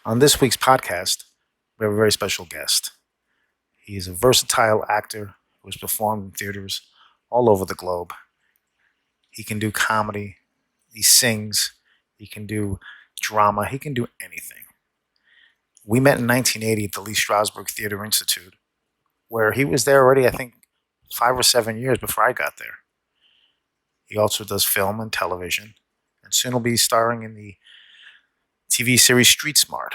On this week's podcast, we have a very special guest. He is a versatile actor who has performed in theaters all over the globe. He can do comedy, he sings, he can do drama, he can do anything. We met in 1980 at the Lee Strasberg Theatre Institute, where he was there already, I think, 5 or 7 years before I got there. He also does film and television, and soon will be starring in the TV series Street Smart.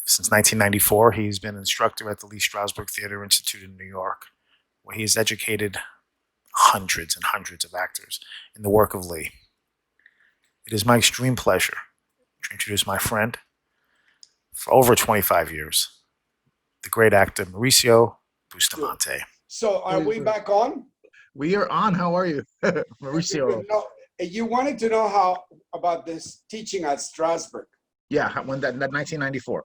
Since 1994, he's been an instructor at the Lee Strasberg Theatre Institute in New York, where he has educated hundreds and hundreds of actors in the work of Lee. It is my extreme pleasure to introduce my friend for over 25 years, the great actor Mauricio Bustamante. So are we back on? We are on. How are you, Mauricio? No, you wanted to know how about this teaching at Strasberg. Yeah, when that 1994.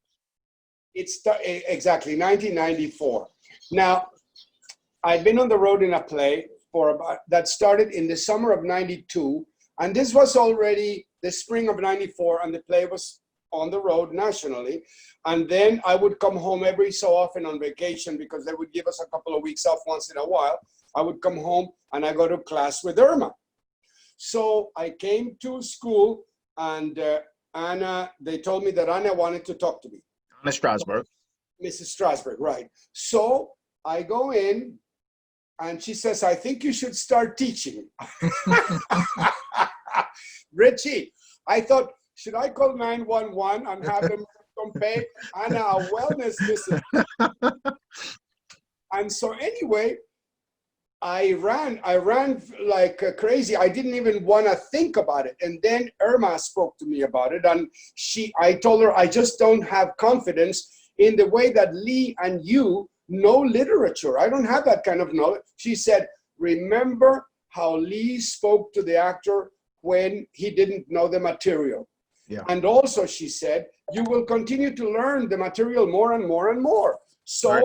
It's exactly 1994. Now, I've been on the road in a play that started in the summer of 92, and this was already the spring of 94, and the play was on the road nationally. And then I would come home every so often on vacation because they would give us a couple of weeks off once in a while. I would come home and I go to class with Irma. So I came to school, and Anna, they told me that Anna wanted to talk to me. Anna Strasberg. Mrs. Strasberg, right. So I go in and she says, I think you should start teaching. Richie, I thought, should I call 911 and have them come pay Anna a wellness visit? And so anyway, I ran like crazy. I didn't even want to think about it. And then Irma spoke to me about it. And I told her, I just don't have confidence in the way that Lee and you know literature. I don't have that kind of knowledge. She said, remember how Lee spoke to the actor when he didn't know the material. Yeah. And also she said, you will continue to learn the material more and more and more. So, right.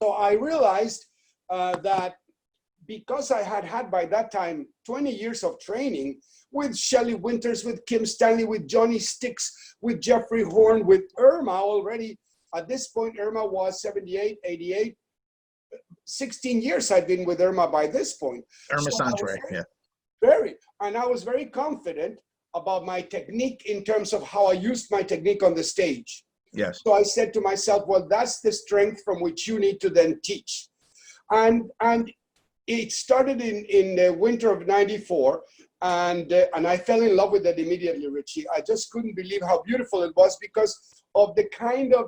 So I realized that because I had by that time 20 years of training with Shelley Winters, with Kim Stanley, with Johnny Sticks, with Jeffrey Horn, with Irma already. At this point, Irma was 78, 88. 16 years I'd been with Irma by this point. Irma Santre, yeah. And I was very confident about my technique in terms of how I used my technique on the stage. Yes. So I said to myself, well, that's the strength from which you need to then teach. And it started in the winter of 94, and I fell in love with it immediately, Richie. I just couldn't believe how beautiful it was because of the kind of,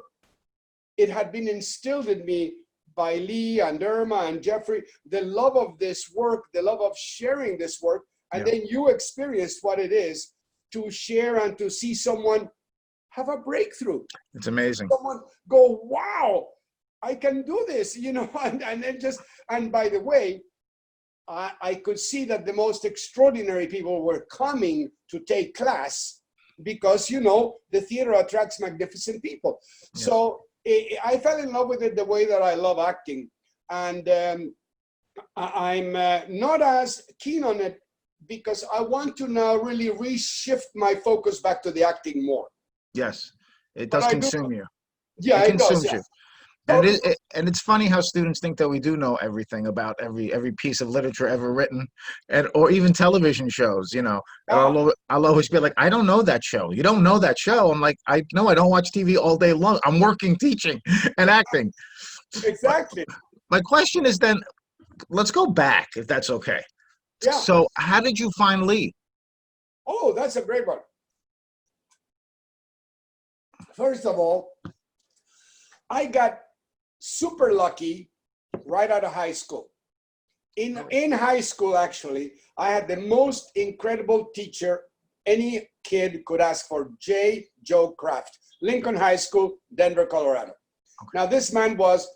it had been instilled in me by Lee and Irma and Jeffrey, the love of this work, the love of sharing this work, and then you experienced what it is to share and to see someone have a breakthrough. It's amazing. Someone go, wow, I can do this, and then and by the way, I could see that the most extraordinary people were coming to take class because, the theater attracts magnificent people. Yeah. So I fell in love with it the way that I love acting. And I'm not as keen on it because I want to now really reshift my focus back to the acting more. Yes, it does consume you. Yeah, it consumes does, you. And it's funny how students think that we do know everything about every piece of literature ever written, or even television shows. And I'll always be like, I don't know that show. You don't know that show. I'm like, I don't watch TV all day long. I'm working, teaching, and acting. Exactly. My question is then, let's go back if that's okay. Yeah. So how did you find Lee? Oh, that's a great one. First of all, I got super lucky right out of high school. In high school, actually, I had the most incredible teacher any kid could ask for, Joe Kraft, Lincoln High School, Denver, Colorado. Okay. Now, this man was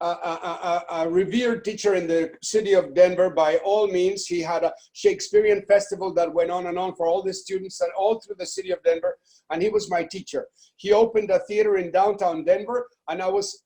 a revered teacher in the city of Denver. By all means, he had a Shakespearean festival that went on and on for all the students and all through the city of Denver, and he was my teacher. He opened a theater in downtown Denver, and I was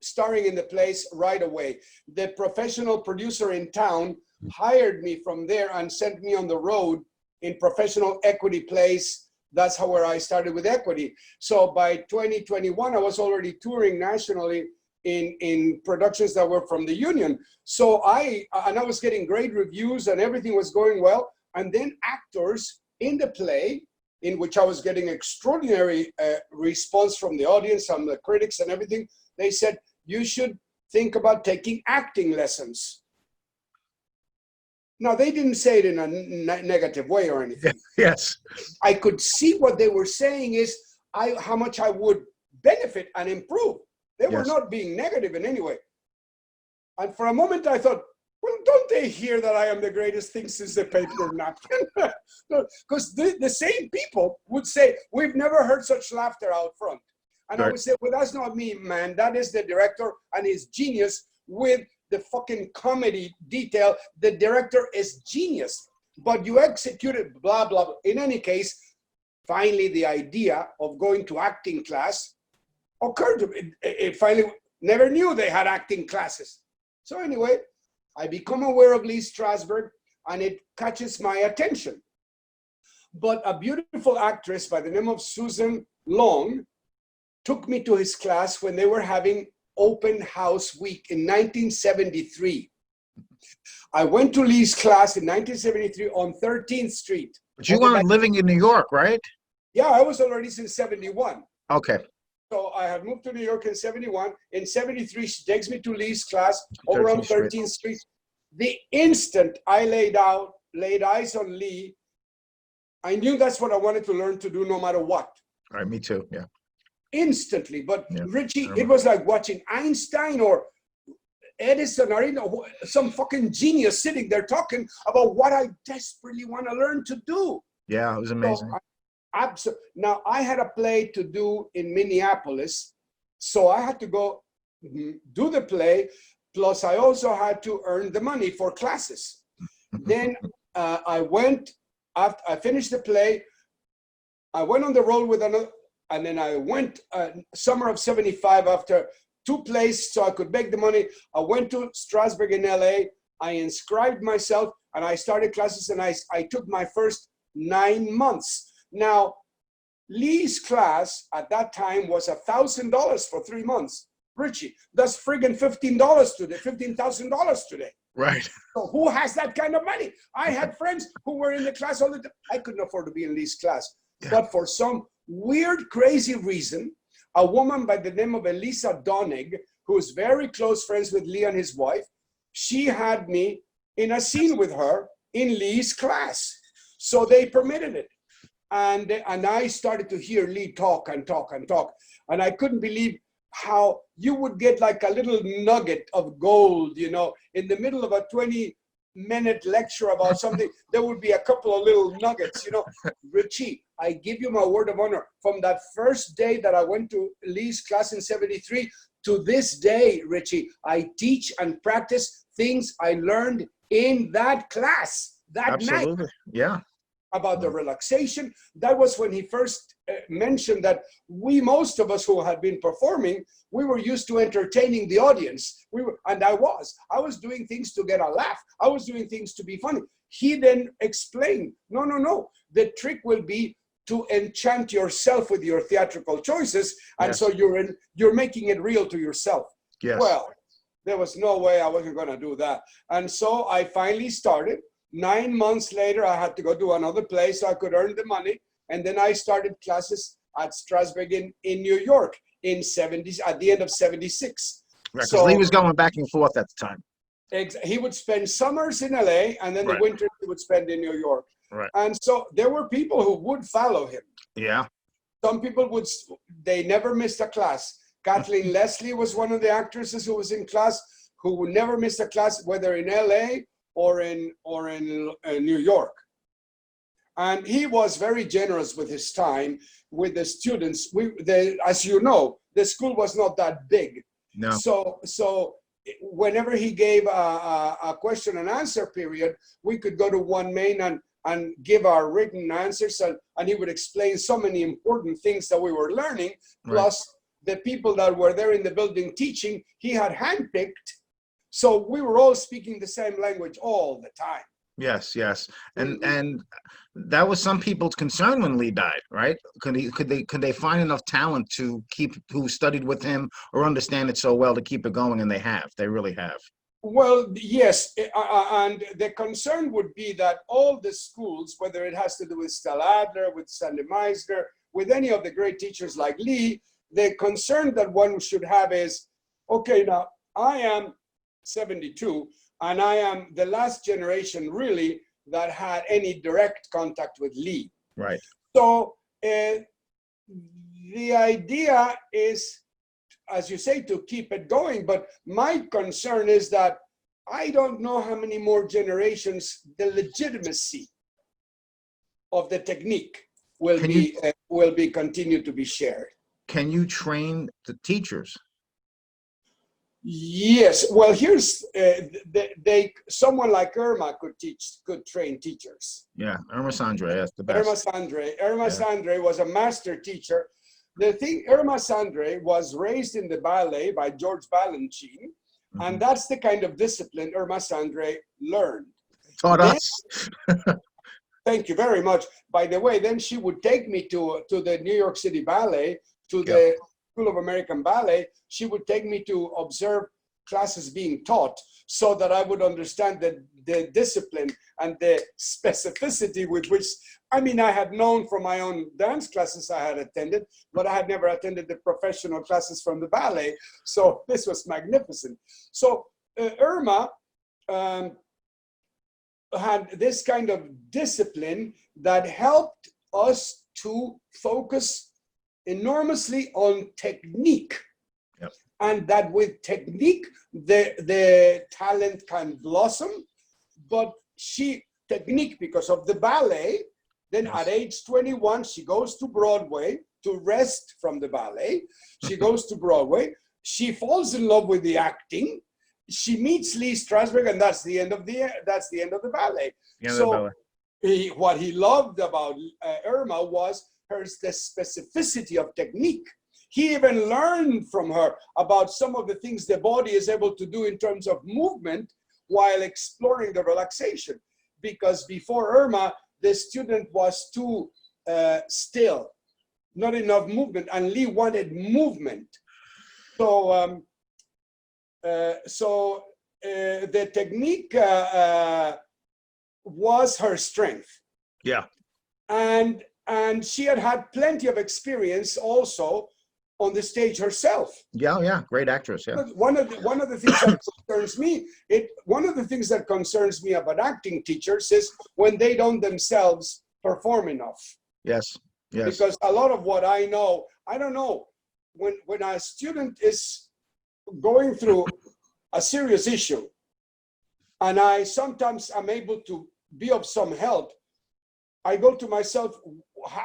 starring in the place right away. The professional producer in town hired me from there and sent me on the road in professional equity plays that's how where I started with equity. So by 2021, I was already touring nationally in productions that were from the union. So I was getting great reviews and everything was going well. And then actors in the play, in which I was getting extraordinary response from the audience, from the critics and everything, they said, you should think about taking acting lessons. Now, they didn't say it in a negative way or anything. Yes. I could see what they were saying is how much I would benefit and improve. They were Yes. not being negative in any way. And for a moment, I thought, well, don't they hear that I am the greatest thing since the paper napkin? Because the same people would say, we've never heard such laughter out front. And I Right. would say, well, that's not me, man. That is the director and his genius with the fucking comedy detail. The director is genius, but you executed blah, blah, blah. In any case, finally, the idea of going to acting class occurred to me. It finally never knew they had acting classes. So anyway, I become aware of Lee Strasberg and it catches my attention. But a beautiful actress by the name of Susan Long took me to his class when they were having open house week in 1973. I went to Lee's class in 1973 on 13th Street. But you weren't living in New York, right? Yeah, I was already since 71. Okay. So I had moved to New York in 71. In 73, she takes me to Lee's class over on 13th Street. The instant I laid eyes on Lee, I knew that's what I wanted to learn to do no matter what. All right, me too. Yeah. Instantly. But Yeah, Richie, it was like watching Einstein or Edison or some fucking genius sitting there talking about what I desperately want to learn to do. Yeah, it was amazing. So now I had a play to do in Minneapolis, so I had to go do the play, plus I also had to earn the money for classes. Then I went, after I finished the play, I went on the road with another, and then I went summer of 75 after 2 plays so I could make the money. I went to Strasberg in LA, I inscribed myself and I started classes and I took my first 9 months. Now, Lee's class at that time was $1,000 for 3 months. Richie, that's friggin' $15 today, $15,000 today. Right. So who has that kind of money? I had friends who were in the class all the time. I couldn't afford to be in Lee's class. Yeah. But for some weird, crazy reason, a woman by the name of Elisa Donig, who is very close friends with Lee and his wife, she had me in a scene with her in Lee's class. So they permitted it. And I started to hear Lee talk and talk and talk. And I couldn't believe how you would get like a little nugget of gold, you know, in the middle of a 20-minute lecture about something, there would be a couple of little nuggets, you know. Richie, I give you my word of honor, from that first day that I went to Lee's class in 73 to this day, Richie, I teach and practice things I learned in that class that Absolutely. night. Yeah. About the relaxation. That was when he first mentioned that most of us who had been performing, we were used to entertaining the audience. And I was doing things to get a laugh. I was doing things to be funny. He then explained, no. The trick will be to enchant yourself with your theatrical choices. And yes. So you're making it real to yourself. Yes. Well, there was no way I wasn't going to do that. And so I finally started. 9 months later, I had to go do another play so I could earn the money. And then I started classes at Strasberg in New York at the end of 76. Right, so Lee was going back and forth at the time. He would spend summers in LA and then the winter he would spend in New York. Right. And so there were people who would follow him. Yeah. Some people they never missed a class. Kathleen Leslie was one of the actresses who was in class, who would never miss a class, whether in LA or in New York. And he was very generous with his time with the students. As you know, the school was not that big. No. So whenever he gave a question and answer period, we could go to one main and give our written answers, and he would explain so many important things that we were learning, plus the people that were there in the building teaching, he had handpicked. So we were all speaking the same language all the time. Yes, yes. And Mhm. that was some people's concern when Lee died, right? Could they find enough talent to keep who studied with him or understand it so well to keep it going? And they have. They really have. Well, yes, and the concern would be that all the schools, whether it has to do with Stella Adler, with Sandy Meisner, with any of the great teachers like Lee, the concern that one should have is, okay, now I am 72, and I am the last generation really that had any direct contact with Lee. Right. So the idea is, as you say, to keep it going. But my concern is that I don't know how many more generations the legitimacy of the technique will Can you be continued to be shared. can you train the teachers? Yes. Well, here's someone like Irma could train teachers. Yeah, Irma Sandre, that's the Irma best. Sandre. Irma Yeah. Sandre was a master teacher. The thing, Irma Sandre was raised in the ballet by George Balanchine, and Mhm. that's the kind of discipline Irma Sandre learned. Taught Then, us. thank you very much. By the way, then she would take me to the New York City Ballet, to Yep. the School of American Ballet. She would take me to observe classes being taught so that I would understand the discipline and the specificity with which, I mean, I had known from my own dance classes I had attended, but I had never attended the professional classes from the ballet. So this was magnificent. So Irma had this kind of discipline that helped us to focus enormously on technique. Yep. And that with technique, the talent can blossom. But technique because of the ballet, then Yes. at age 21, she goes to Broadway to rest from the ballet. She goes to Broadway. She falls in love with the acting. She meets Lee Strasberg, and that's the end of the ballet. Yeah, So what he loved about Irma was the specificity of technique. He even learned from her about some of the things the body is able to do in terms of movement while exploring the relaxation. Because before Irma, the student was too still, not enough movement, and Lee wanted movement. So, the technique was her strength. Yeah. And she had plenty of experience also on the stage herself. Yeah, yeah. Great actress. Yeah. One of the things that concerns me, one of the things that concerns me about acting teachers is when they don't themselves perform enough. Yes. Yes. Because a lot of what I know, I don't know, when a student is going through a serious issue, and I sometimes am able to be of some help, I go to myself,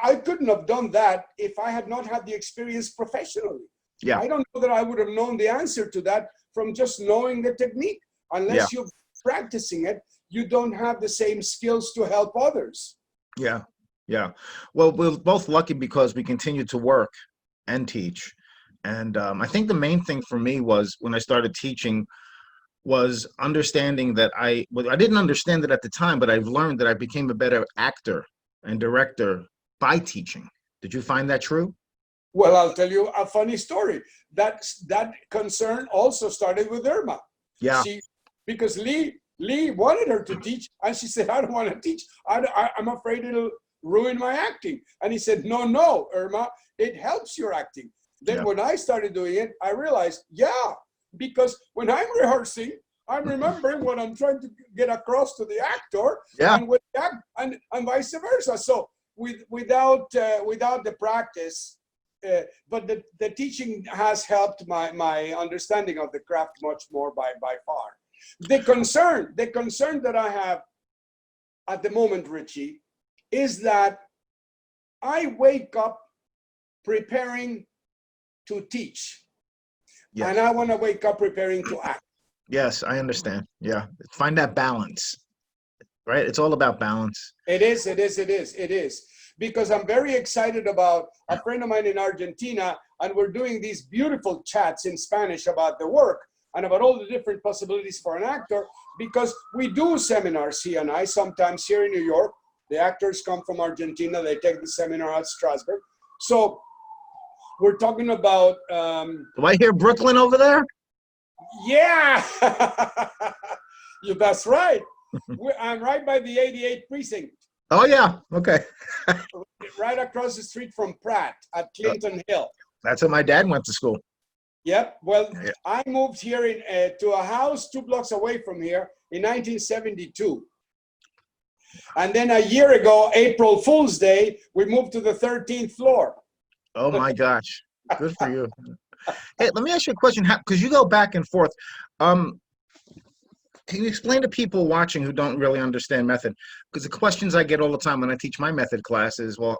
I couldn't have done that if I had not had the experience professionally. Yeah. I don't know that I would have known the answer to that from just knowing the technique. Unless you're practicing it, you don't have the same skills to help others. Yeah. Yeah. Well, we're both lucky because we continue to work and teach. And I think the main thing for me was when I started teaching was understanding that I didn't understand it at the time, but I've learned that I became a better actor and director by teaching. Did you find that true? Well, I'll tell you a funny story. That concern also started with Irma. Yeah. Because Lee wanted her to teach, and she said, "I don't want to teach. I'm afraid it'll ruin my acting." And he said, "No, Irma, it helps your acting." Then when I started doing it, I realized, because when I'm rehearsing, I'm remembering what I'm trying to get across to the actor, and vice versa. So without the practice, but the teaching has helped my understanding of the craft much more by far. The concern that I have at the moment, Richie, is that I wake up preparing to teach. Yes. And I want to wake up preparing to act. Yes, I understand. Yeah. Find that balance, right? It's all about balance. It is. Because I'm very excited about a friend of mine in Argentina, and we're doing these beautiful chats in Spanish about the work. and about all the different possibilities for an actor, because we do seminars, he and I, sometimes here in New York. The actors come from Argentina, they take the seminar at Strasberg. So we're talking about... Do I hear Brooklyn over there? Yeah, that's right. I'm right by the 88th precinct. Oh, yeah. Okay. Right across the street from Pratt at Clinton Hill. That's where my dad went to school. Yep. Well, Yeah. I moved here to a house 2 blocks away from here in 1972. And then a year ago, April Fool's Day, we moved to the 13th floor. Oh, my gosh. Good for you. Hey, let me ask you a question. Because you go back and forth. Can you explain to people watching who don't really understand method? Because the questions I get all the time when I teach my method class is, well,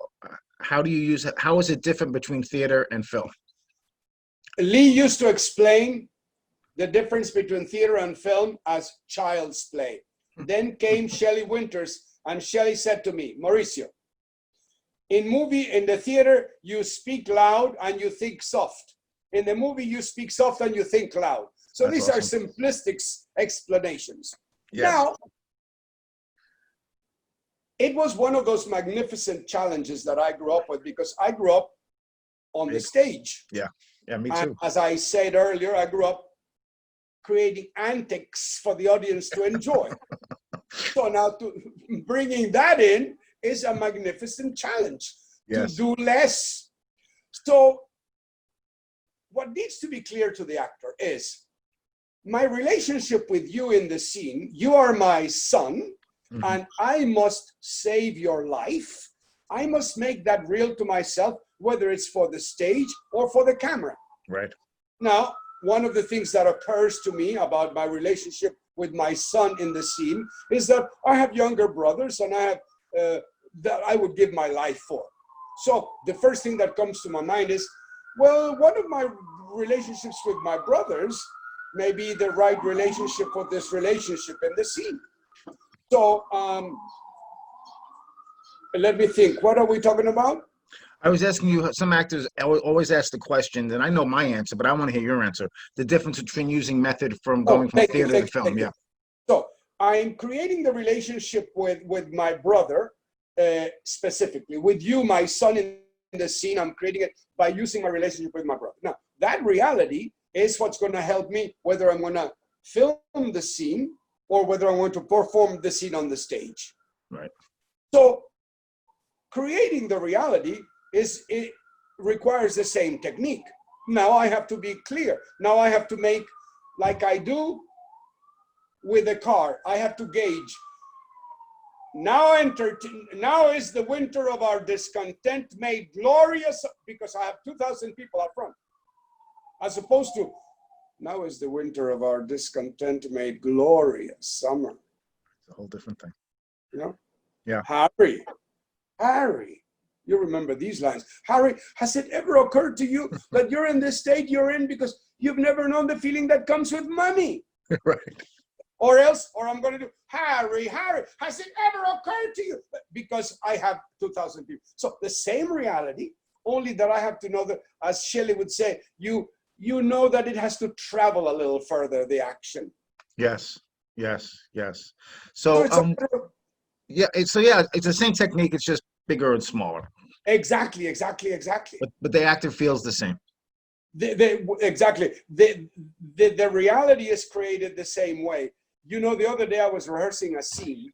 how do you use it? How is it different between theater and film? Lee used to explain the difference between theater and film as child's play. Then came Shelley Winters, and Shelley said to me, Mauricio, in the theater, you speak loud and you think soft. In the movie, you speak soft and you think loud. So That's these awesome. are simplistic explanations. Yes. Now, it was one of those magnificent challenges that I grew up with, because I grew up on the stage. Yeah, me And too. as I said earlier, I grew up creating antics for the audience to enjoy. So now bringing that in is a magnificent challenge. Yes. To do less. So what needs to be clear to the actor is my relationship with you in the scene. You are my son, and I must save your life. I must make that real to myself, whether it's for the stage or for the camera. Right. Now, one of the things that occurs to me about my relationship with my son in the scene is that I have younger brothers, and I have that I would give my life for. So the first thing that comes to my mind is, well, one of my relationships with my brothers may be the right relationship for this relationship in the scene. So let me think. What are we talking about? I was asking you, some actors always ask the question, and I know my answer, but I want to hear your answer. The difference between using method from going from theater to film. Yeah. So I'm creating the relationship with my brother, specifically. With you, my son in the scene, I'm creating it by using my relationship with my brother. Now, that reality is what's going to help me whether I'm going to film the scene or whether I'm going to perform the scene on the stage. Right. So creating the reality it requires the same technique. Now I have to be clear. Now I have to make, like I do with a car, I have to gauge. Now is the winter of our discontent made glorious, because I have 2,000 people up front. As opposed to, now is the winter of our discontent made glorious summer. It's a whole different thing. You know? Yeah. Harry, you remember these lines. Harry, has it ever occurred to you that you're in the state you're in because you've never known the feeling that comes with money? Right. Or I'm going to do, Harry, has it ever occurred to you? Because I have 2,000 people. So the same reality, only that I have to know that, as Shelley would say, you know that it has to travel a little further, the action. Yes. So it's the same technique. It's just bigger and smaller. Exactly. But the actor feels the same. Exactly. The reality is created the same way. You know, the other day I was rehearsing a scene,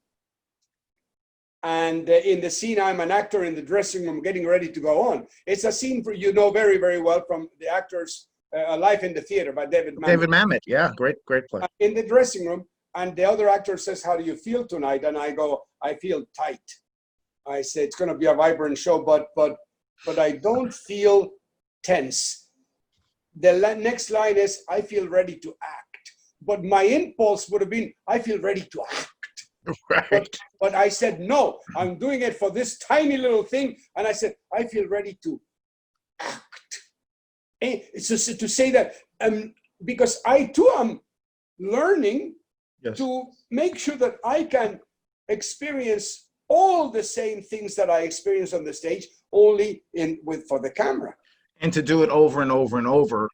and in the scene I'm an actor in the dressing room getting ready to go on. It's a scene very, very well from the actor's Life in the Theater by David Mamet. David Mamet, yeah, great play. In the dressing room, and the other actor says, "How do you feel tonight?" And I go, "I feel tight." I say, "It's going to be a vibrant show, but I don't feel tense." The next line is, "I feel ready to act." But my impulse would have been, "I feel ready to act." Right. But I said, "No, I'm doing it for this tiny little thing." And I said, "I feel ready to act." And so to say that, because I too am learning to make sure that I can experience all the same things that I experience on the stage, only for the camera. And to do it over and over and over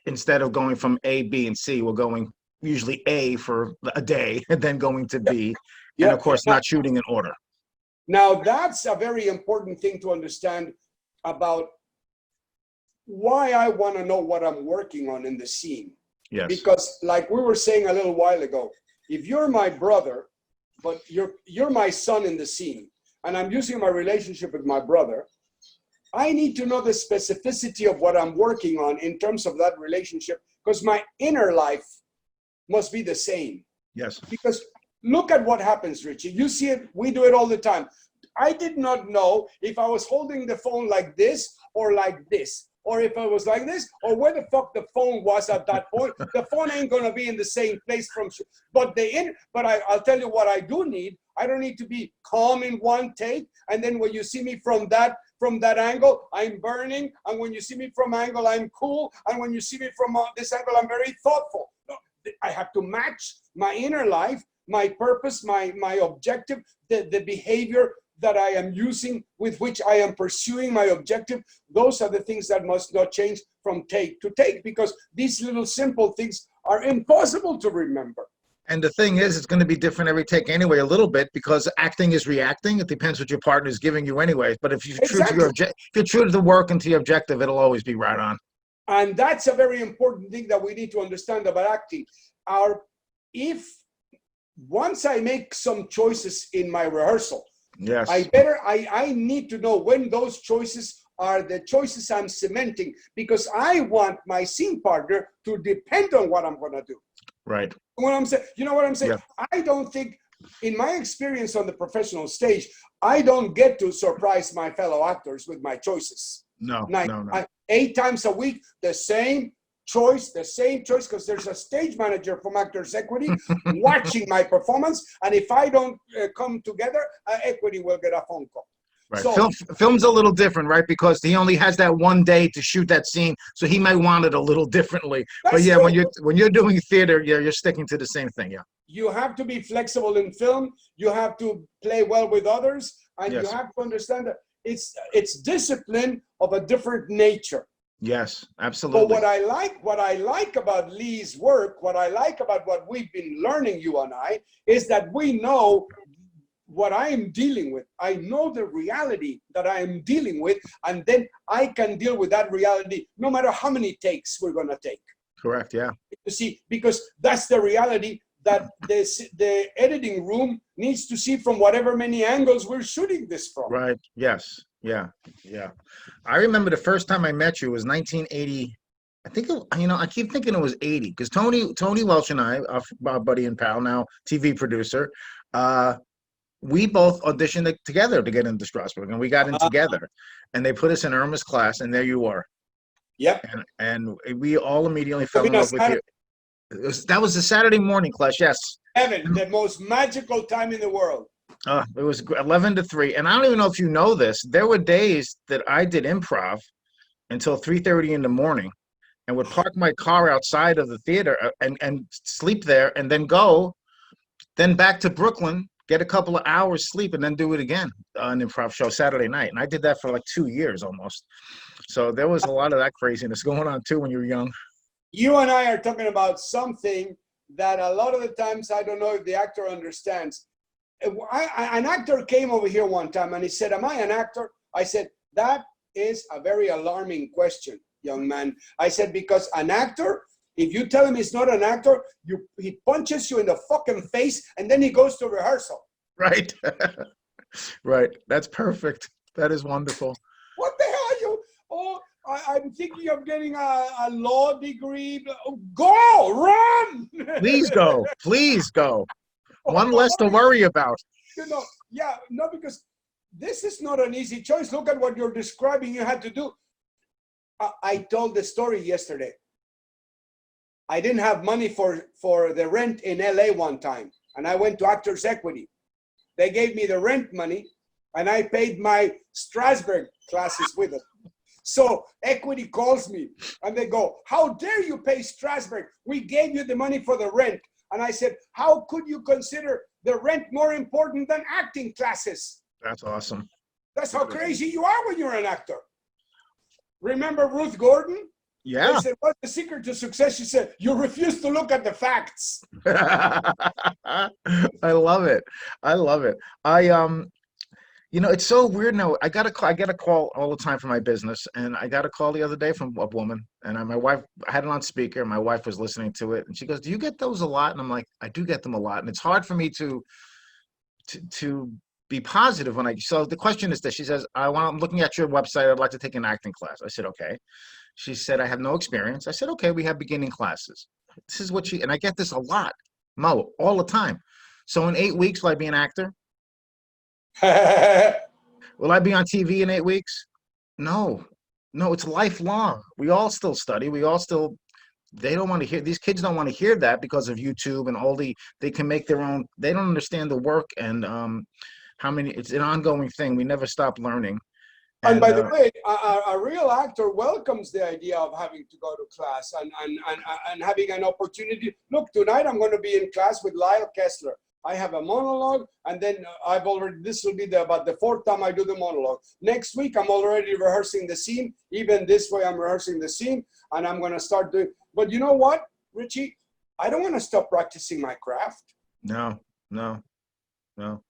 instead of going from A, B, and C, we're going usually A for a day and then going to B, and Yeah. of course not shooting in order. Now that's a very important thing to understand about why I want to know what I'm working on in the scene. Yes. Because like we were saying a little while ago, if you're my brother, but you're my son in the scene, and I'm using my relationship with my brother, I need to know the specificity of what I'm working on in terms of that relationship, because my inner life must be the same. Yes. Because look at what happens, Richie. You see it, we do it all the time. I did not know if I was holding the phone like this or like this, or if I was like this, or where the fuck the phone was at that point. The phone ain't gonna be in the same place but I'll tell you what I do need. I don't need to be calm in one take, and then when you see me from that angle, I'm burning, and when you see me from angle, I'm cool, and when you see me from this angle, I'm very thoughtful. No, I have to match my inner life, my purpose, my objective, the behavior that I am using, with which I am pursuing my objective. Those are the things that must not change from take to take, because these little simple things are impossible to remember. And the thing is, it's going to be different every take anyway, a little bit, because acting is reacting. It depends what your partner is giving you anyway. But if you're true to your if you're true to the work and to your objective, it'll always be right on. And that's a very important thing that we need to understand about acting. If once I make some choices in my rehearsal, yes, I need to know when those choices are the choices I'm cementing, because I want my scene partner to depend on what I'm going to do. Right. What I'm saying, you know what I'm saying? Yeah. I don't think, in my experience on the professional stage, I don't get to surprise my fellow actors with my choices. No. 8 times a week, the same choice, because there's a stage manager from Actors Equity watching my performance, and if I don't come together, Equity will get a phone call. Right. So, film's a little different, right? Because he only has that one day to shoot that scene, so he might want it a little differently. But yeah, true. when you're doing theater, you're sticking to the same thing. Yeah. You have to be flexible in film. You have to play well with others, and yes. you have to understand that it's discipline of a different nature. Yes, absolutely. But what I like about Lee's work, what I like about what we've been learning, you and I, is that we know what I am dealing with. I know the reality that I am dealing with, and then I can deal with that reality no matter how many takes we're going to take. Correct, yeah. You see, because that's the reality that the editing room needs to see from whatever many angles we're shooting this from. Right, yes, yeah. I remember the first time I met you was 1980. I think, I keep thinking it was 80, because Tony Welch and I, our buddy and pal, now TV producer, we both auditioned together to get into Strasberg, and we got in together, and they put us in Irma's class, and there you were. Yep. And we all immediately fell in love with you. That was the Saturday morning class, yes. Evan, the most magical time in the world. It was 11 to 3, and I don't even know if you know this. There were days that I did improv until 3:30 in the morning, and would park my car outside of the theater and sleep there, and then back to Brooklyn, get a couple of hours sleep, and then do it again, an improv show Saturday night. And I did that for like 2 years almost. So there was a lot of that craziness going on too when you were young. You and I are talking about something that a lot of the times I don't know if the actor understands. An actor came over here one time and he said, "Am I an actor?" I said, "That is a very alarming question, young man." I said, because an actor, if you tell him he's not an actor, he punches you in the fucking face and then he goes to rehearsal. Right. Right. That's perfect. That is wonderful. What the hell are you? Oh, I'm thinking of getting a law degree. Go, run! Please go. Please go. One less to worry about. Because this is not an easy choice. Look at what you're describing you had to do. I told the story yesterday. I didn't have money for the rent in LA one time, and I went to Actors Equity. They gave me the rent money, and I paid my Strasberg classes with it. So Equity calls me, and they go, "How dare you pay Strasberg? We gave you the money for the rent." And I said, "How could you consider the rent more important than acting classes?" That's awesome. That's how crazy you are when you're an actor. Remember Ruth Gordon? They Yeah. said, what's the secret to success? She said, you refuse to look at the facts. I love it. I love it. It's so weird now. I get a call all the time from my business, and I got a call the other day from a woman, and my wife, I had it on speaker, and my wife was listening to it, and she goes, "Do you get those a lot?" And I'm like, "I do get them a lot," and it's hard for me to be positive when I. So the question is this: she says, I'm looking at your website. I'd like to take an acting class." I said, "Okay." She said, "I have no experience." I said, "Okay, we have beginning classes." This is what and I get this a lot, Mo, all the time. So in 8 weeks, will I be an actor? Will I be on TV in 8 weeks? No, no, it's lifelong. We all still study. They don't want to hear, these kids don't want to hear that because of YouTube and they can make their own, they don't understand the work and it's an ongoing thing. We never stop learning. And And by the way, a real actor welcomes the idea of having to go to class and having an opportunity. Look, tonight I'm going to be in class with Lyle Kessler. I have a monologue, and then this will be about the fourth time I do the monologue. Next week, I'm already rehearsing the scene. Even this way, I'm rehearsing the scene, and I'm going to start doing. But you know what, Richie? I don't want to stop practicing my craft. no, no, no.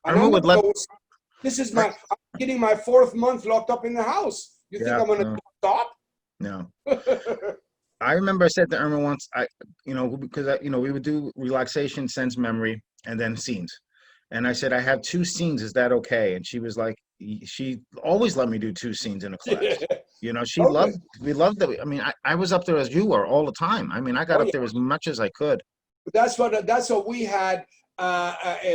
And Irma would let, I'm getting my 4th month locked up in the house. You think yeah, I'm going to stop? no. I remember I said to Irma once, because we would do relaxation, sense memory, and then scenes. And I said, I have 2 scenes. Is that okay? And she was like, she always let me do 2 scenes in a class. Okay. We loved it. I mean, I was up there as you were all the time. I mean, I got Oh, up yeah. there as much as I could. That's what we had.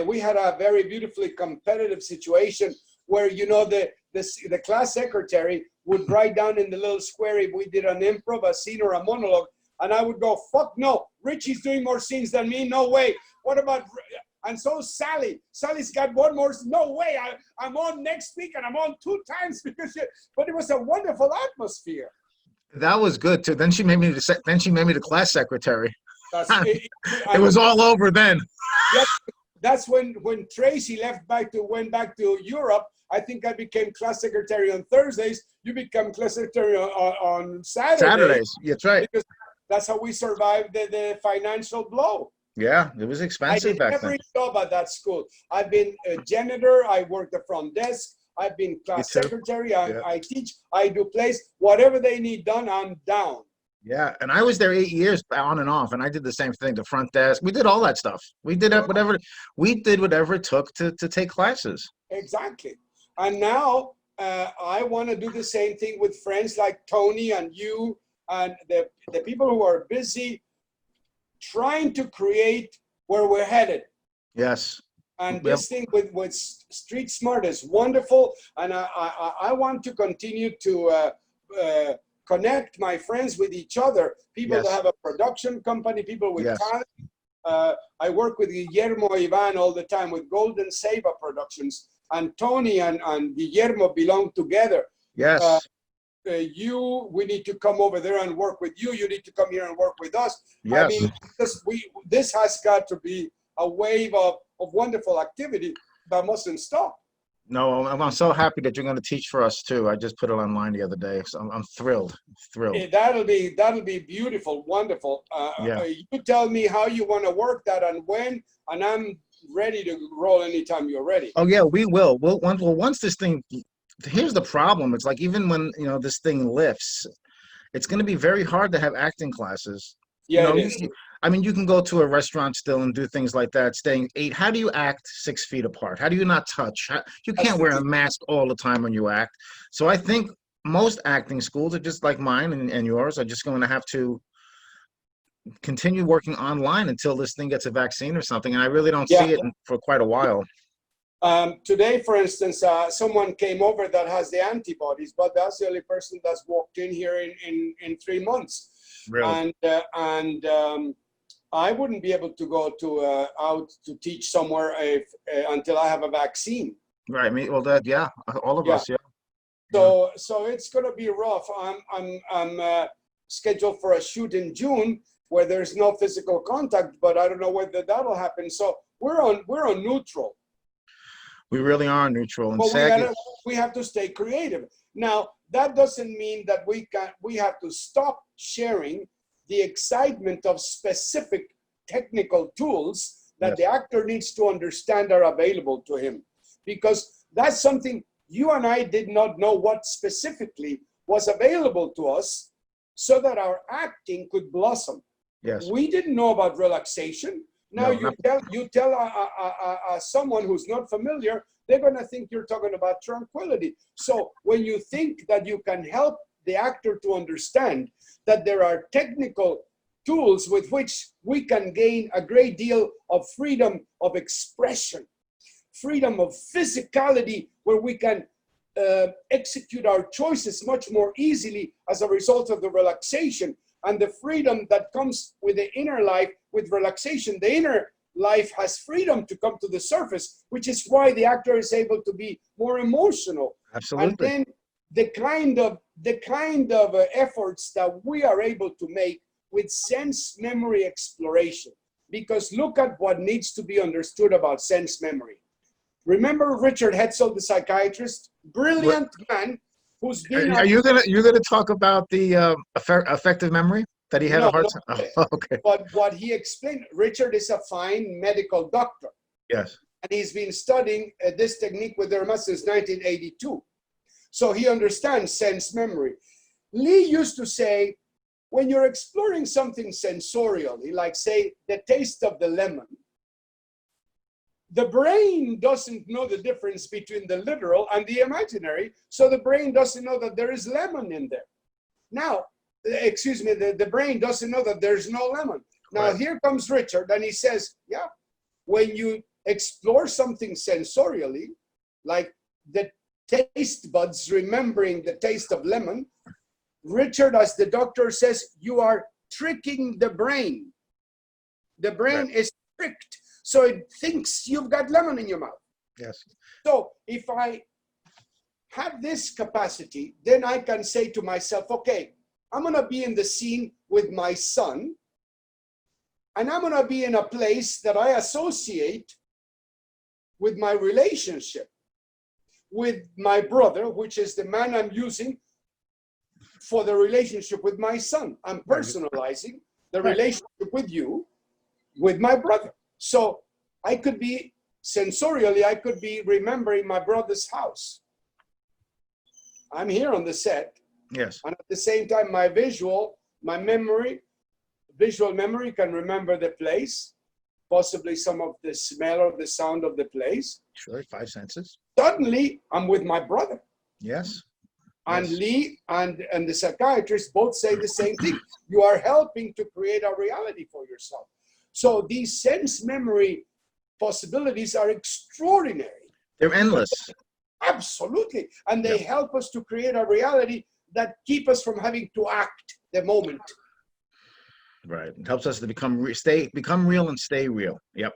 We had a very beautifully competitive situation where the class secretary would write down in the little square if we did an improv, a scene, or a monologue, and I would go, "Fuck no! Richie's doing more scenes than me. No way. What about?" And so Sally. Sally's got one more. No way. I'm on next week, and I'm on 2 times because. But it was a wonderful atmosphere. That was good too. Then she made me the class secretary. That's it, It was all over then. Yep. That's when Tracy went back to Europe. I think I became class secretary on Thursdays. You become class secretary on Saturdays. That's right. because that's how we survived the financial blow. Yeah, it was I expensive did back then. every job at that school. I've been a janitor. I worked the front desk. I've been Me class too. secretary. Yeah. I teach. I do plays. Whatever they need done, I'm down. Yeah, and I was there 8 years on and off, and I did the same thing. The front desk, we did all that stuff. We did whatever it took to take classes. Exactly. And now I want to do the same thing with friends like Tony and you and the people who are busy trying to create where we're headed. Yes. And Yep. this thing with Street Smart is wonderful. And I want to continue to connect my friends with each other, people Yes. that have a production company, people with Yes. talent. I work with Guillermo Ivan all the time with Golden Sava Productions, and Tony and Guillermo belong together. Yes. We need to come over there and work with you. You need to come here and work with us. Yes. I mean, this has got to be a wave of wonderful activity that mustn't stop. No, I'm so happy that you're going to teach for us too. I just put it online the other day, so I'm thrilled. That'll be beautiful, wonderful. Yeah. You tell me how you want to work that and when, and I'm ready to roll anytime you're ready. Oh yeah, we will. Once this thing, here's the problem. It's like even when this thing lifts, it's going to be very hard to have acting classes. Yeah, it is. I mean, you can go to a restaurant still and do things like that, staying 8. How do you act 6 feet apart? How do you not touch? You can't wear a mask all the time when you act. So I think most acting schools are just like mine and yours are just going to have to continue working online until this thing gets a vaccine or something. And I really don't see it for quite a while. Today, for instance, someone came over that has the antibodies, but that's the only person that's walked in here in 3 months. Really? And I wouldn't be able to go to out to teach somewhere until I have a vaccine. Right. All of us. Yeah. So it's going to be rough. I'm scheduled for a shoot in June where there's no physical contact, but I don't know whether that'll happen. So we're on neutral. We really are neutral. And but we have to stay creative. Now, that doesn't mean that we have to stop sharing the excitement of specific technical tools that the actor needs to understand are available to him, because that's something you and I did not know what specifically was available to us so that our acting could blossom. Yes. We didn't know about relaxation. Now you tell someone who's not familiar, they're going to think you're talking about tranquility. So when you think that you can help the actor to understand that there are technical tools with which we can gain a great deal of freedom of expression, freedom of physicality, where we can execute our choices much more easily as a result of the relaxation, and the freedom that comes with the inner life with relaxation. The inner life has freedom to come to the surface, which is why the actor is able to be more emotional. Absolutely. And then the kind of efforts that we are able to make with sense memory exploration, because look at what needs to be understood about sense memory. Remember Richard Hetzel, the psychiatrist, brilliant man, who's been. Are you gonna talk about the effective memory that he had a hard time? Oh, okay. But what he explained, Richard is a fine medical doctor. Yes. And he's been studying this technique with Irma since 1982. So he understands sense memory. Lee used to say, when you're exploring something sensorially, like say the taste of the lemon, the brain doesn't know the difference between the literal and the imaginary, so the brain doesn't know that there is lemon in there. Now, excuse me, the brain doesn't know that there's no lemon. Now, right. Here comes Richard, and he says, yeah, when you explore something sensorially, like the taste buds remembering the taste of lemon, Richard, as the doctor says, you are tricking the brain. The brain is tricked, so it thinks you've got lemon in your mouth. Yes. So if I have this capacity, then I can say to myself, okay, I'm going to be in the scene with my son, and I'm going to be in a place that I associate with my relationship with my brother, which is the man I'm using for the relationship with my son. I'm personalizing the relationship with you, with my brother. So I could be, sensorially, I could be remembering my brother's house. I'm here on the set. Yes. And at the same time, my visual memory can remember the place, possibly some of the smell or the sound of the place. Sure, 5 senses. Suddenly, I'm with my brother. Yes. And yes. Lee and the psychiatrist both say the same thing. You are helping to create a reality for yourself. So these sense memory possibilities are extraordinary. They're endless. Absolutely. And they help us to create a reality that keep us from having to act the moment. Right. It helps us to become real and stay real. Yep.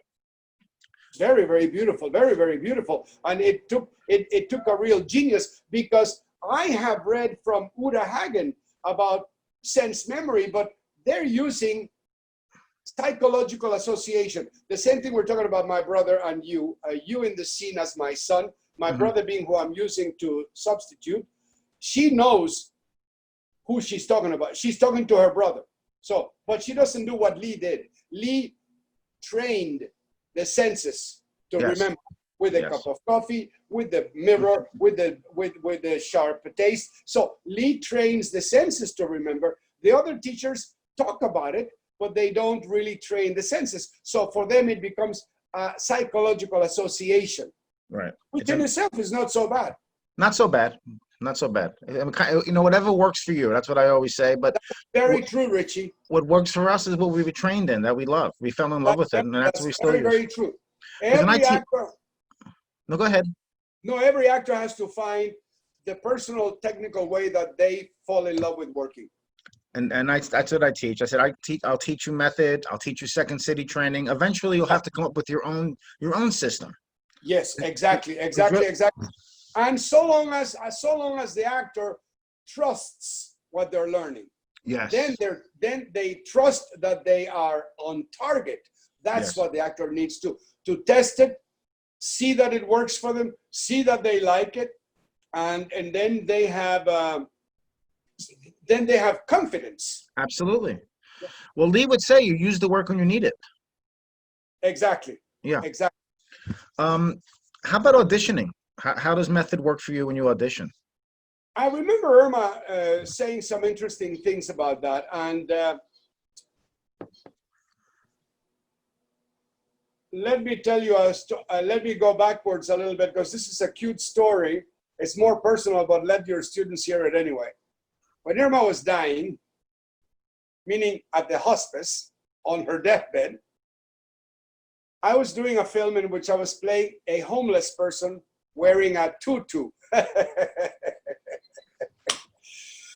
Very, very beautiful. Very, very beautiful. And it took a real genius, because I have read from Uta Hagen about sense memory, but they're using psychological association. The same thing we're talking about my brother and you in the scene as my son, my brother being who I'm using to substitute. She knows who she's talking about. She's talking to her brother. So, but she doesn't do what Lee did. Lee trained the senses to remember with a cup of coffee, with the mirror, with the sharp taste. So Lee trains the senses to remember. The other teachers talk about it, but they don't really train the senses. So for them, it becomes a psychological association. Right. Which in itself is not so bad. Not so bad. Not so bad. You know, whatever works for you. That's what I always say. But that's very true, Richie. What works for us is what we were trained in, that we love. We fell in love with it, and that's what we still use. Very true. Every actor. No, go ahead. No, every actor has to find the personal, technical way that they fall in love with working. And that's what I teach. I said I'll teach you method. I'll teach you Second City training. Eventually, you'll have to come up with your own system. Yes, exactly. And so long as the actor trusts what they're learning, then they trust that they are on target. That's what the actor needs to test it, see that it works for them, see that they like it, and then they have confidence. Absolutely. Well, Lee would say you use the work when you need it. Exactly. Yeah. Exactly. How about auditioning? How does method work for you when you audition? I remember Irma saying some interesting things about that, and let me tell you, let me go backwards a little bit because this is a cute story. It's more personal, but let your students hear it anyway. When Irma was dying, meaning at the hospice on her deathbed, I was doing a film in which I was playing a homeless person wearing a tutu.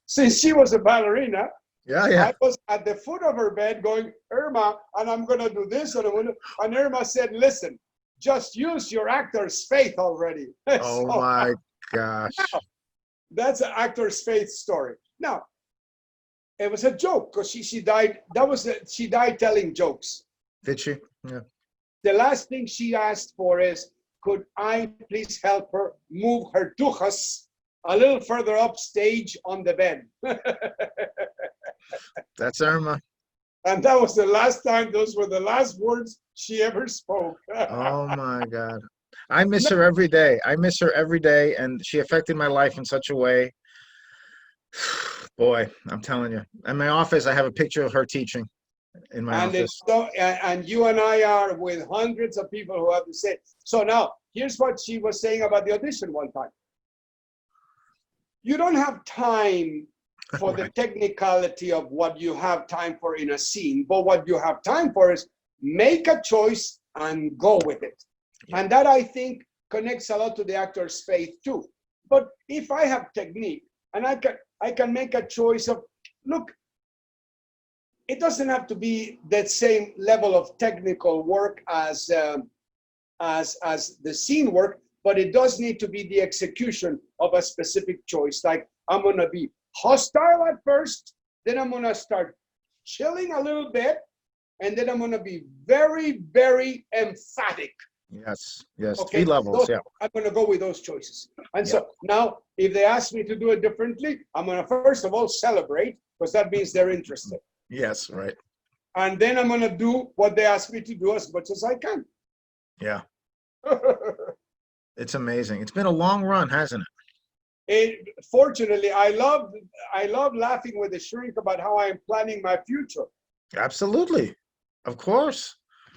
Since she was a ballerina, Yeah, yeah. I was at the foot of her bed going, Irma, and I'm going to do this. And Irma said, listen, just use your actor's faith already. Oh So, my gosh. that's an actor's faith story. Now, it was a joke because she died. She died telling jokes. Did she? Yeah. The last thing she asked for is, could I please help her move her tuchas a little further up stage on the bed? That's Irma. And that was the last time, those were the last words she ever spoke. Oh my God. I miss her every day. I miss her every day, and she affected my life in such a way. Boy, I'm telling you. In my office, I have a picture of her teaching in my And office. and you and I are with hundreds of people who have the same. So now, here's what she was saying about the audition one time. You don't have time for the technicality of what you have time for in a scene, but what you have time for is make a choice and go with it. Yeah. And that, I think, connects a lot to the actor's faith too. But if I have technique and I can make a choice of, look, it doesn't have to be that same level of technical work as the scene work, but it does need to be the execution of a specific choice. Like, I'm going to be hostile at first, then I'm going to start chilling a little bit, and then I'm going to be very, very emphatic. Yes, yes. Okay, 3 levels, yeah. I'm going to go with those choices. And Yeah. so now, if they ask me to do it differently, I'm going to first of all celebrate, because that means they're interested. Yes, right. And then I'm going to do what they ask me to do as much as I can. Yeah. It's amazing. It's been a long run, hasn't it? Fortunately, I love laughing with the shrink about how I'm planning my future. Absolutely. Of course.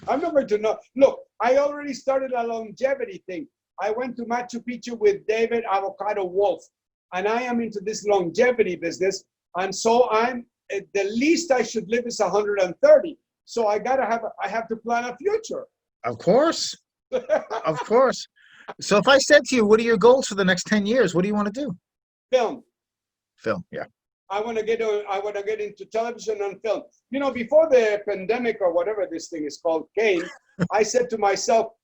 I'm not going to know. Look, I already started a longevity thing. I went to Machu Picchu with David Avocado Wolf, and I am into this longevity business. And so the least I should live is 130. So I have to plan a future. Of course. Of course. So if I said to you, what are your goals for the next 10 years? What do you want to do? Film. Film, yeah. I want to get into television and film. You know, before the pandemic or whatever this thing is called came, I said to myself,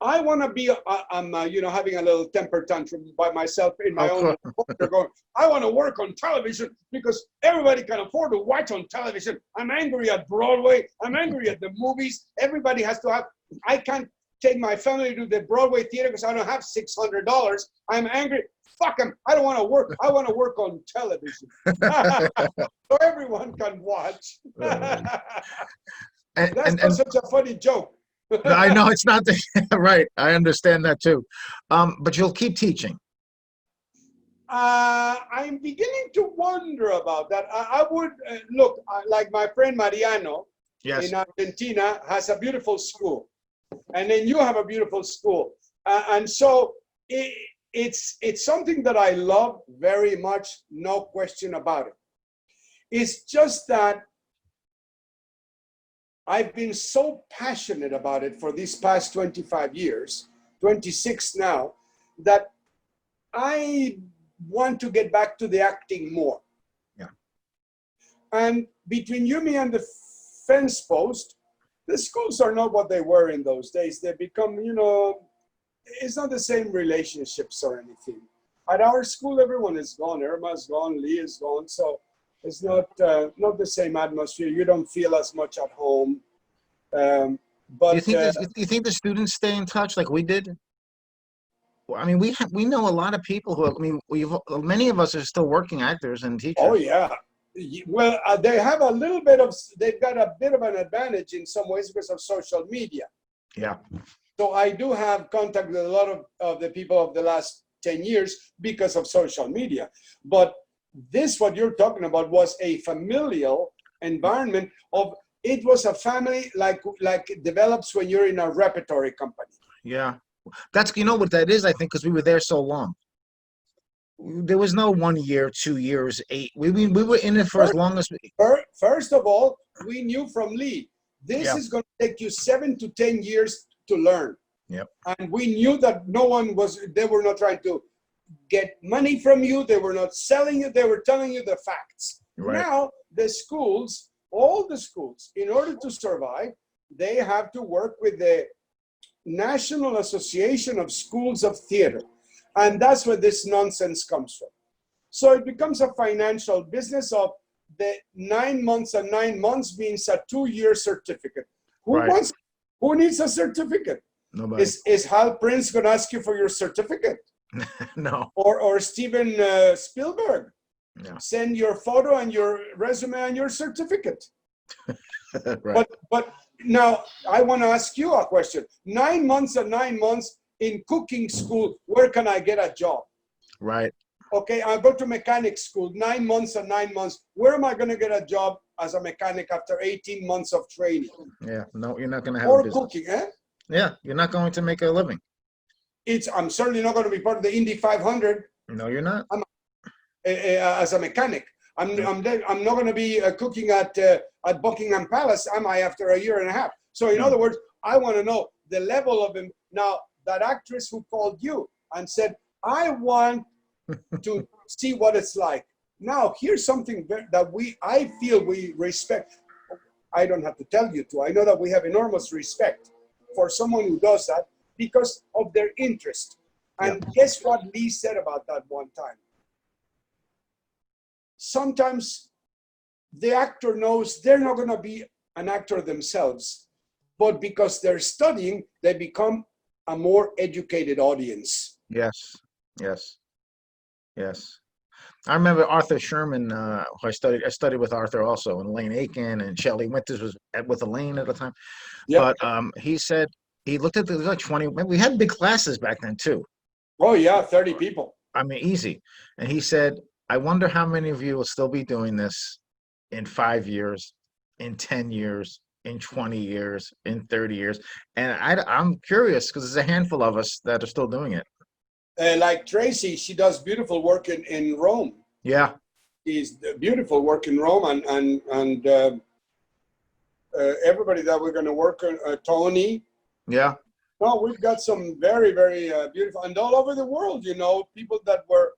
I want to be, I'm having a little temper tantrum by myself in my own corner going, I want to work on television because everybody can afford to watch on television. I'm angry at Broadway. I'm angry at the movies. Everybody has to have, I can't take my family to the Broadway theater because I don't have $600. I'm angry. Fuck them. I don't want to work. I want to work on television. So everyone can watch. That's not such a funny joke. I know it's not right. I understand that too. But you'll keep teaching. I'm beginning to wonder about that. I would look like my friend Mariano in Argentina has a beautiful school, and then you have a beautiful school, and so it's something that I love very much. No question about it. It's just that I've been so passionate about it for these past 25 years, 26 now, that I want to get back to the acting more. Yeah. And between me and the fence post, the schools are not what they were in those days. They become, it's not the same relationships or anything. At our school, everyone is gone. Irma's gone, Lee is gone. So it's not the same atmosphere. You don't feel as much at home. But Do you think the students stay in touch like we did? I mean, we know a lot of people who, I mean, many of us are still working actors and Oh teachers. yeah. Well, they have a little bit of, they've got a bit of an advantage in some ways because of social media. Yeah. So I do have contact with a lot of the people of the last 10 years because of social media. But this, what you're talking about, was a familial environment of, it was a family like develops when you're in a repertory company. Yeah. That's, you know what that is, I think, because we were there so long. There was no 1 year, 2 years, eight. We were in it for as First, long as we, first of all, we knew from Lee, this yeah. is going to take you 7 to 10 years to learn. Yep. And we knew that no one was, they were not trying to get money from you. They were not selling you. They were telling you the facts. Right. Now, the schools, all the schools, in order to survive, they have to work with the National Association of Schools of Theater. And that's where this nonsense comes from. So it becomes a financial business of the 9 months, and 9 months means a 2-year certificate. Who Right. wants, who needs a certificate? Nobody. Is Hal Prince going to ask you for your certificate? No. Or Steven Spielberg? Yeah. Send your photo and your resume and your certificate. Right. But now I want to ask you a question. 9 months and 9 months in cooking school, where can I get a job? Right. Okay, I go to mechanic school, 9 months and 9 months. Where am I going to get a job as a mechanic after 18 months of training? Yeah. No, you're not going to have a Or business. cooking, eh? Yeah. You're not going to make a living. I'm certainly not going to be part of the Indy 500 No, you're not. as a mechanic. I'm not going to be cooking at Buckingham Palace, am I, after a year and a half? So in No. other words, I want to know the level of him. Now, that actress who called you and said, I want to see what it's like. Now, here's something that I feel we respect. I don't have to tell you to. I know that we have enormous respect for someone who does that because of their interest. And guess what Lee said about that one time? Sometimes the actor knows they're not going to be an actor themselves, but because they're studying, they become a more educated audience. Yes. Yes. Yes. I remember Arthur Sherman, who I studied with Arthur also, and Elaine Aiken and Shelley Winters was with Elaine at the time. Yep. But he said he looked at the like 20. We had big classes back then too. Oh yeah, 30 people. I mean, easy. And he said, I wonder how many of you will still be doing this in 5 years, in 10 years, in 20 years, in 30 years. And I'm curious because there's a handful of us that are still doing it. Like Tracy, she does beautiful work in Rome. Yeah. She's beautiful work in Rome, and everybody that we're going to work on, Tony. Yeah. No, we've got some very, very beautiful, and all over the world, you know, people that were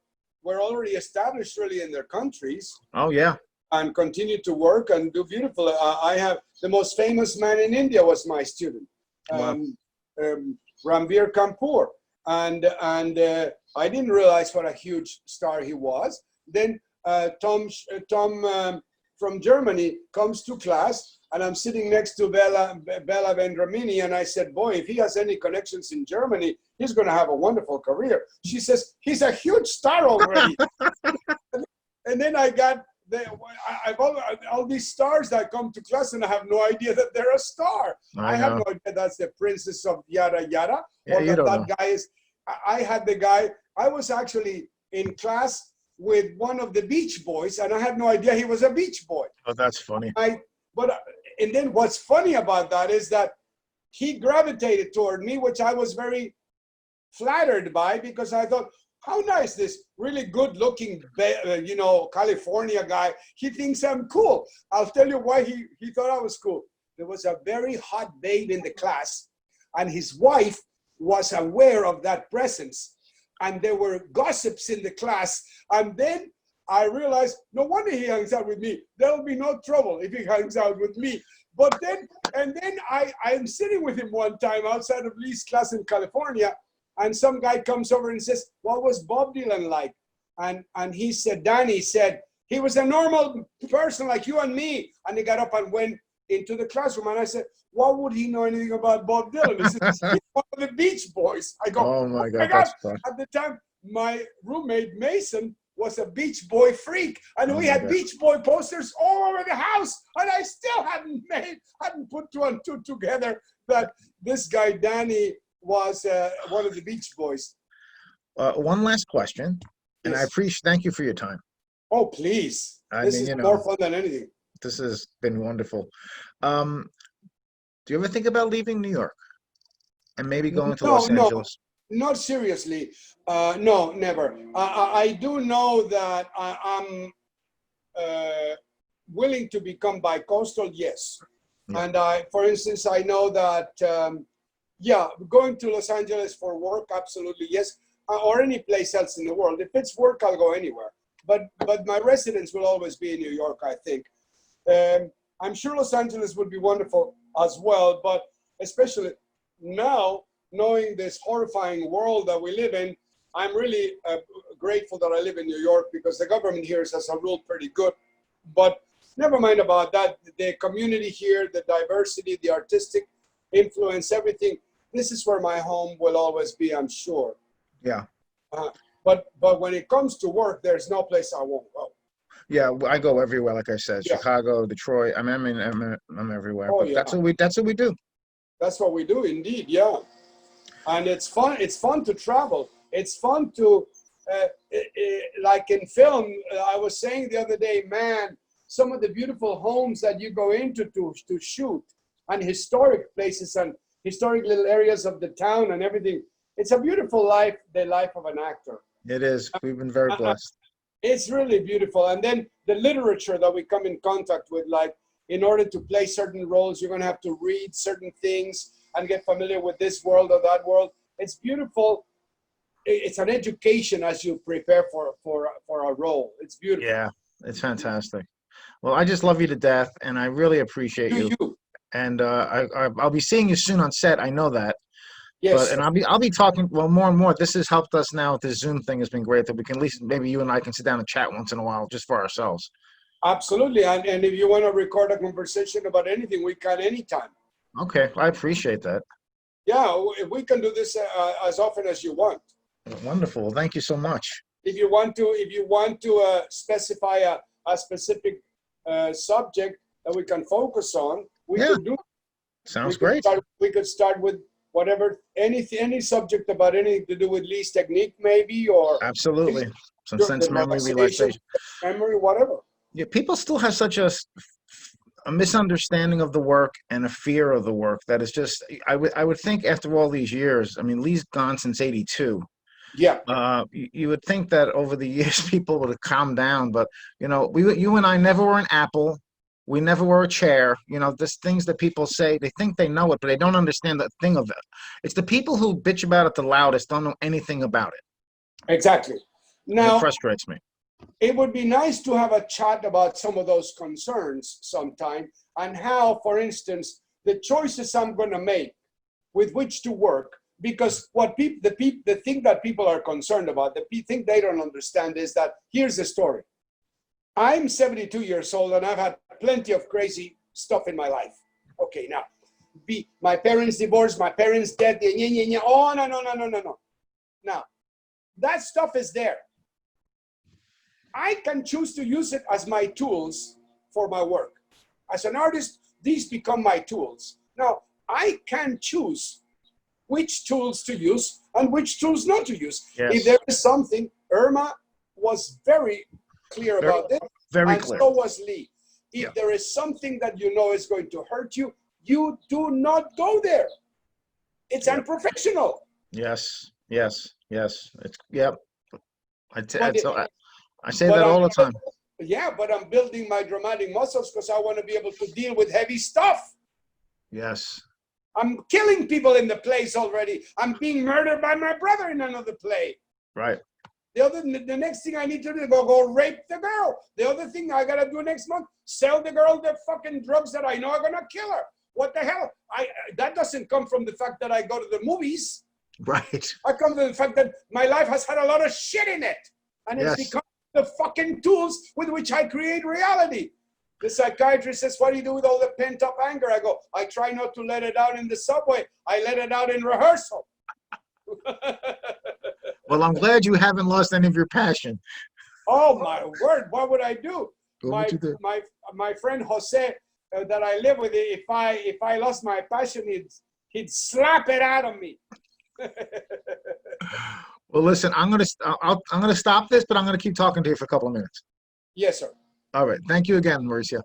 already established really in their countries. Oh, yeah. And continue to work and do beautiful. I have the most famous man in India was my student, Wow. Ranveer Kapoor. And I didn't realize what a huge star he was. Then Tom from Germany comes to class, and I'm sitting next to Bella Vendramini, and I said, boy, if he has any connections in Germany, he's going to have a wonderful career. She says, he's a huge star already. And then I got I've all these stars that come to class, and I have no idea that they're a star. I have no idea that's the princess of yada yada, Yeah, or that guy is. I had the guy. I was actually in class with one of the Beach Boys, and I had no idea he was a Beach Boy. Oh, that's funny. And then what's funny about that is that he gravitated toward me, which I was very flattered by, because I thought, how nice, this really good-looking, California guy. He thinks I'm cool. I'll tell you why he thought I was cool. There was a very hot babe in the class, and his wife was aware of that presence. And there were gossips in the class. And then I realized, no wonder he hangs out with me. There'll be no trouble if he hangs out with me. But then I'm sitting with him one time outside of Lee's class in California, and some guy comes over and says, what was Bob Dylan like? And he said, Danny said, he was a normal person like you and me. And he got up and went into the classroom, and I said, "Why would he know anything about Bob Dylan?" He said, "He's one of the Beach Boys." I go, Oh my "Oh God, my God!" that's fun. At the time, my roommate Mason was a Beach Boy freak, and Oh we my had God. Beach Boy posters all over the house, and I still hadn't put two and two together that this guy Danny was one of the Beach Boys. One last question, and I Yes. thank you for your time. Oh, please. I This mean, is you more know, fun than anything. this has been wonderful. Um, do you ever think about leaving New York and maybe going to No, Los no, Angeles? not seriously. No, never. I do know that I'm willing to become bi-coastal, yes. Yeah. And for instance, I know that, yeah, going to Los Angeles for work, absolutely, yes. Or any place else in the world. If it's work, I'll go anywhere. But my residence will always be in New York, I think. I'm sure Los Angeles would be wonderful as well, but especially now, knowing this horrifying world that we live in, I'm really grateful that I live in New York because the government here is, as a rule, pretty good. But never mind about that. The community here, the diversity, the artistic influence, everything. This is where my home will always be, I'm sure. Yeah. But when it comes to work, there's no place I won't go. Yeah, I go everywhere, like I said, Yeah. Chicago, Detroit. I'm everywhere. Oh, But yeah. that's what we do. That's what we do, indeed. Yeah, and it's fun. It's fun to travel. It's fun to, like in film. I was saying the other day, man, some of the beautiful homes that you go into to shoot, and historic places and historic little areas of the town and everything. It's a beautiful life, the life of an actor. It is. We've been very blessed. It's really beautiful. And then the literature that we come in contact with, like in order to play certain roles, you're going to have to read certain things and get familiar with this world or that world. It's beautiful. It's an education as you prepare for a role. It's beautiful. Yeah, it's fantastic. Well, I just love you to death, and I really appreciate Do you. you? And I'll be seeing you soon on set. I know that. Yes. And I'll be talking more and more. This has helped us now. This Zoom thing has been great that we can at least maybe you and I can sit down and chat once in a while just for ourselves. Absolutely. And if you want to record a conversation about anything, we can anytime. Okay, I appreciate that. Yeah, we can do this as often as you want. Wonderful. Thank you so much. If you want to specify a specific subject that we can focus on, we Yeah. could do. Sounds great. We could start with whatever, any subject about anything to do with Lee's technique, maybe, or Absolutely. Some sense memory relaxation. memory, whatever. Yeah, people still have such a misunderstanding of the work and a fear of the work that is just I would think after all these years, I mean, Lee's gone since '82. Yeah. You would think that over the years people would have calmed down, but you know, you and I never were an apple. We never were a chair. You know, there's things that people say, they think they know it, but they don't understand the thing of it. It's the people who bitch about it the loudest don't know anything about it. Exactly. Now, it frustrates me. It would be nice to have a chat about some of those concerns sometime and how, for instance, the choices I'm going to make with which to work, because the thing that people are concerned about, the thing they don't understand is that here's the story. I'm 72 years old and I've had plenty of crazy stuff in my life. Okay, now, my parents divorced, my parents dead, oh, no. Now, that stuff is there. I can choose to use it as my tools for my work. As an artist, these become my tools. Now, I can choose which tools to use and which tools not to use. Yes. If there is something, Irma was very clear about this, Very and clear. so was Lee. If there is something that you know is going to hurt you, you do not go there. It's unprofessional. Yes. It's I say But that all the time. Yeah, but I'm building my dramatic muscles because I want to be able to deal with heavy stuff. Yes. I'm killing people in the plays already. I'm being murdered by my brother in another play. Right. The next thing I need to do is go rape the girl. The other thing I gotta do next month, sell the girl the fucking drugs that I know are gonna kill her. What the hell? That doesn't come from the fact that I go to the movies. Right. I come from the fact that my life has had a lot of shit in it. And it's become the fucking tools with which I create reality. The psychiatrist says, what do you do with all the pent up anger? I go, I try not to let it out in the subway. I let it out in rehearsal. Well, I'm glad you haven't lost any of your passion. Oh my word! What would I do? What would you do? My friend Jose that I live with, if I lost my passion, he'd slap it out of me. Well, listen, I'm gonna stop this, but I'm gonna keep talking to you for a couple of minutes. Yes, sir. All right. Thank you again, Mauricio.